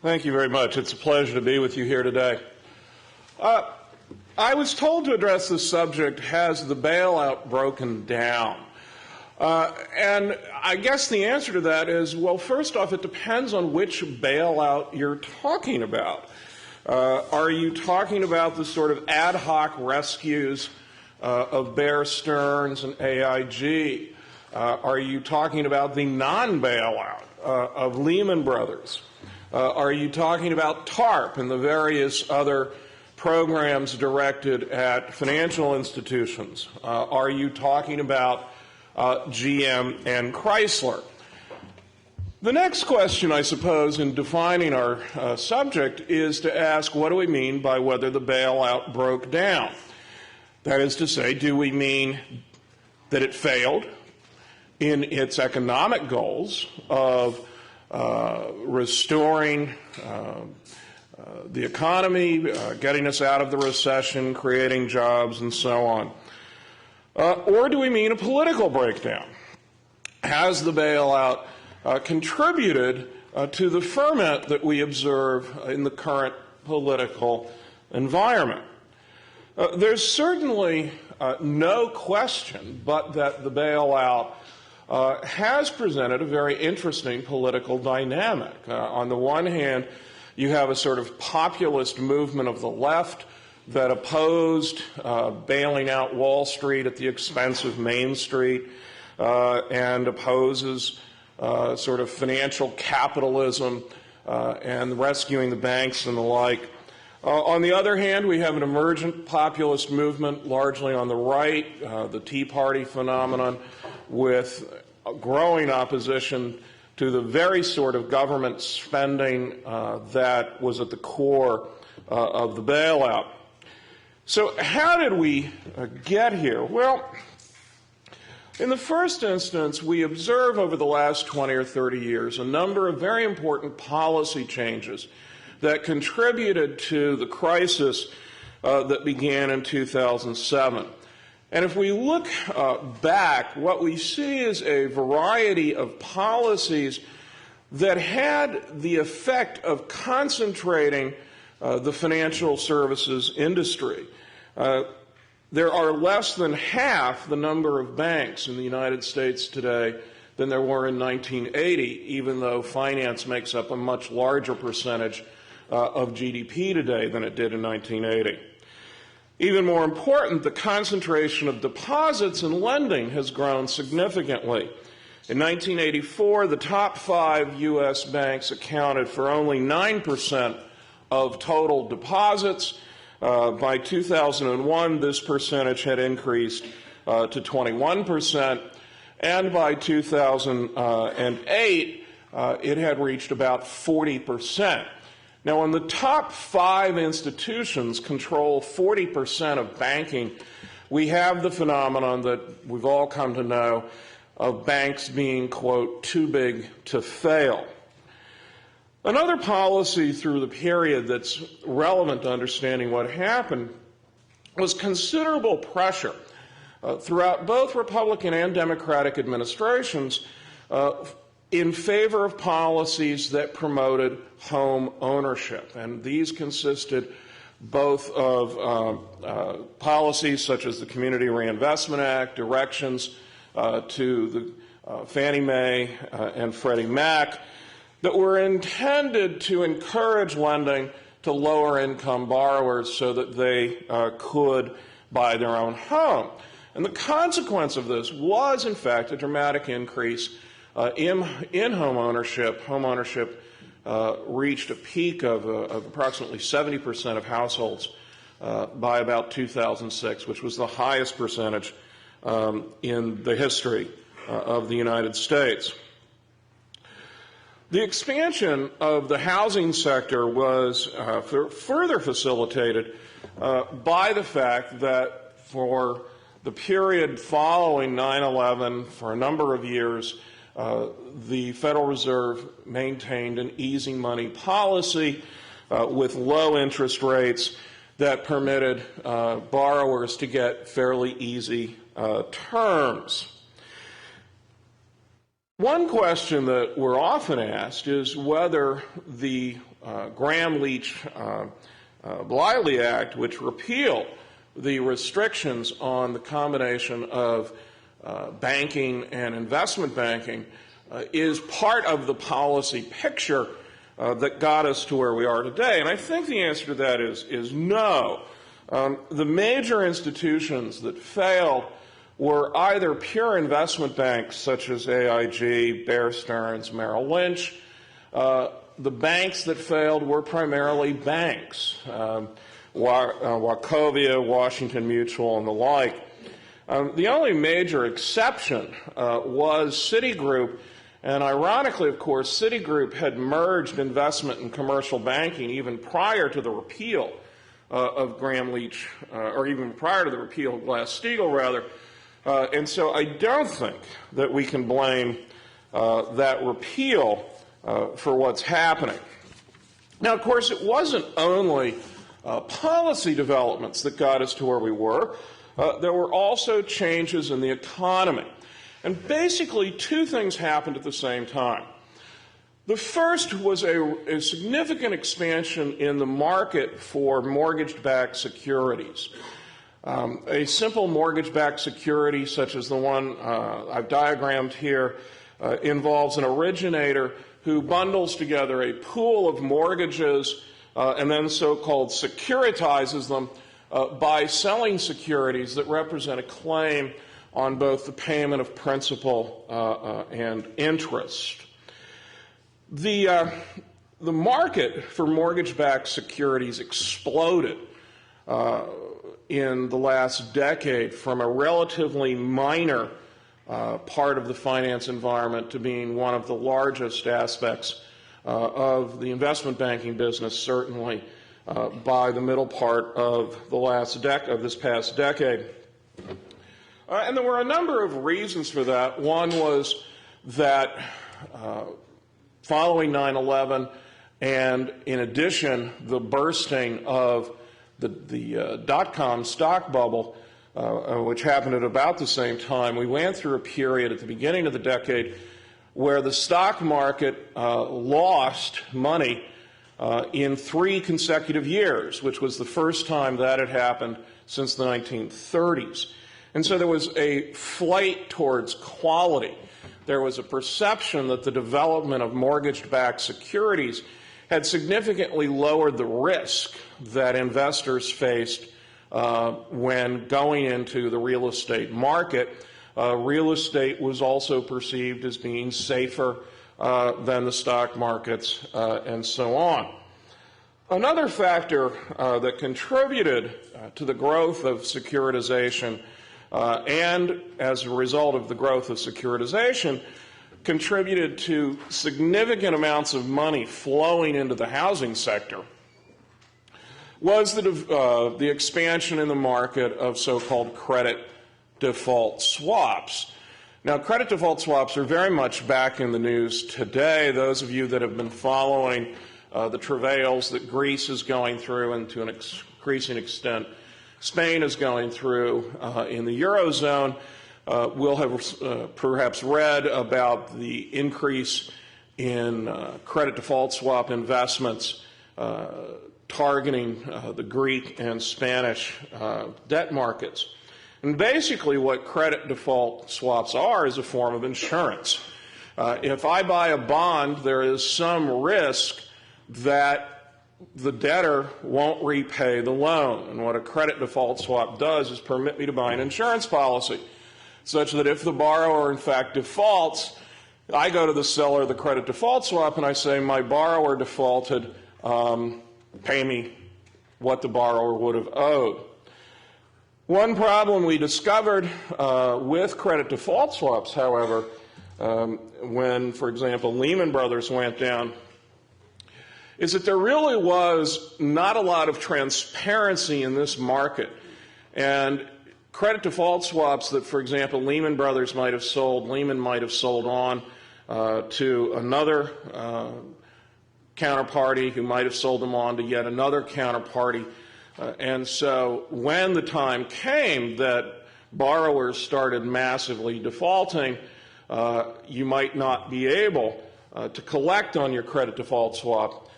Thank you very much. It's a pleasure to be with you here today. I was told to address this subject, has the bailout broken down? And I guess the answer to that is, well, first off, it depends on which bailout you're talking about. Are you talking about the sort of ad hoc rescues of Bear Stearns and AIG? Are you talking about the non-bailout of Lehman Brothers? Are you talking about TARP and the various other programs directed at financial institutions? Are you talking about GM and Chrysler? The next question, I suppose, in defining our subject is to ask, what do we mean by whether the bailout broke down? That is to say, do we mean that it failed in its economic goals of restoring the economy, getting us out of the recession, creating jobs, and so on? Or do we mean a political breakdown? Has the bailout contributed to the ferment that we observe in the current political environment? There's certainly no question but that the bailout has presented a very interesting political dynamic. On the one hand, you have a sort of populist movement of the left that opposed bailing out Wall Street at the expense of Main Street and opposes sort of financial capitalism and rescuing the banks and the like. On the other hand, we have an emergent populist movement, largely on the right, the Tea Party phenomenon, with growing opposition to the very sort of government spending that was at the core of the bailout. So how did we get here? Well, in the first instance, we observe over the last 20 or 30 years a number of very important policy changes that contributed to the crisis that began in 2007. And if we look back, what we see is a variety of policies that had the effect of concentrating the financial services industry. There are less than half the number of banks in the United States today than there were in 1980, even though finance makes up a much larger percentage of GDP today than it did in 1980. Even more important, the concentration of deposits and lending has grown significantly. In 1984, the top 5 U.S. banks accounted for only 9% of total deposits. By 2001, this percentage had increased to 21%, and by 2008, it had reached about 40%. Now, when the top 5 institutions control 40% of banking, we have the phenomenon that we've all come to know of banks being, quote, too big to fail. Another policy through the period that's relevant to understanding what happened was considerable pressure throughout both Republican and Democratic administrations in favor of policies that promoted home ownership. And these consisted both of policies such as the Community Reinvestment Act, directions to the Fannie Mae and Freddie Mac, that were intended to encourage lending to lower-income borrowers so that they could buy their own home. And the consequence of this was, in fact, a dramatic increase in home ownership. Home ownership reached a peak of approximately 70% of households by about 2006, which was the highest percentage in the history of the United States. The expansion of the housing sector was further facilitated by the fact that for the period following 9/11, for a number of years, the Federal Reserve maintained an easy money policy with low interest rates that permitted borrowers to get fairly easy terms. One question that we're often asked is whether the Gramm-Leach-Bliley Act, which repealed the restrictions on the combination of banking and investment banking, is part of the policy picture that got us to where we are today. And I think the answer to that is no. The major institutions that failed were either pure investment banks such as AIG, Bear Stearns, Merrill Lynch. The banks that failed were primarily banks, Wachovia, Washington Mutual, and the like. The only major exception was Citigroup, and ironically, of course, Citigroup had merged investment and commercial banking even prior to the repeal of Gramm-Leach, or even prior to the repeal of Glass-Steagall, rather. And so I don't think that we can blame that repeal for what's happening. Now, of course, it wasn't only policy developments that got us to where we were. There were also changes in the economy. And basically, two things happened at the same time. The first was a significant expansion in the market for mortgage-backed securities. A simple mortgage-backed security, such as the one I've diagrammed here, involves an originator who bundles together a pool of mortgages and then so-called securitizes them by selling securities that represent a claim on both the payment of principal and interest. The market for mortgage-backed securities exploded in the last decade from a relatively minor part of the finance environment to being one of the largest aspects of the investment banking business, certainly by the middle part of this past decade. And there were a number of reasons for that. One was that following 9/11 and, in addition, the bursting of the dot-com stock bubble, which happened at about the same time, we went through a period at the beginning of the decade where the stock market lost money in 3 consecutive years, which was the first time that had happened since the 1930s. And so there was a flight towards quality. There was a perception that the development of mortgage-backed securities had significantly lowered the risk that investors faced when going into the real estate market. Real estate was also perceived as being safer than the stock markets, and so on. Another factor that contributed to the growth of securitization and as a result of the growth of securitization contributed to significant amounts of money flowing into the housing sector was the expansion in the market of so-called credit default swaps. Now, credit default swaps are very much back in the news today. Those of you that have been following the travails that Greece is going through, and to an increasing extent Spain is going through in the Eurozone, will have perhaps read about the increase in credit default swap investments targeting the Greek and Spanish debt markets. And basically what credit default swaps are is a form of insurance. If I buy a bond, there is some risk that the debtor won't repay the loan. And what a credit default swap does is permit me to buy an insurance policy, such that if the borrower in fact defaults, I go to the seller of the credit default swap and I say, my borrower defaulted, pay me what the borrower would have owed. One problem we discovered with credit default swaps, however, when, for example, Lehman Brothers went down, is that there really was not a lot of transparency in this market. And credit default swaps that, for example, Lehman Brothers might have sold, Lehman might have sold on to another counterparty who might have sold them on to yet another counterparty. And so when the time came that borrowers started massively defaulting, you might not be able to collect on your credit default swap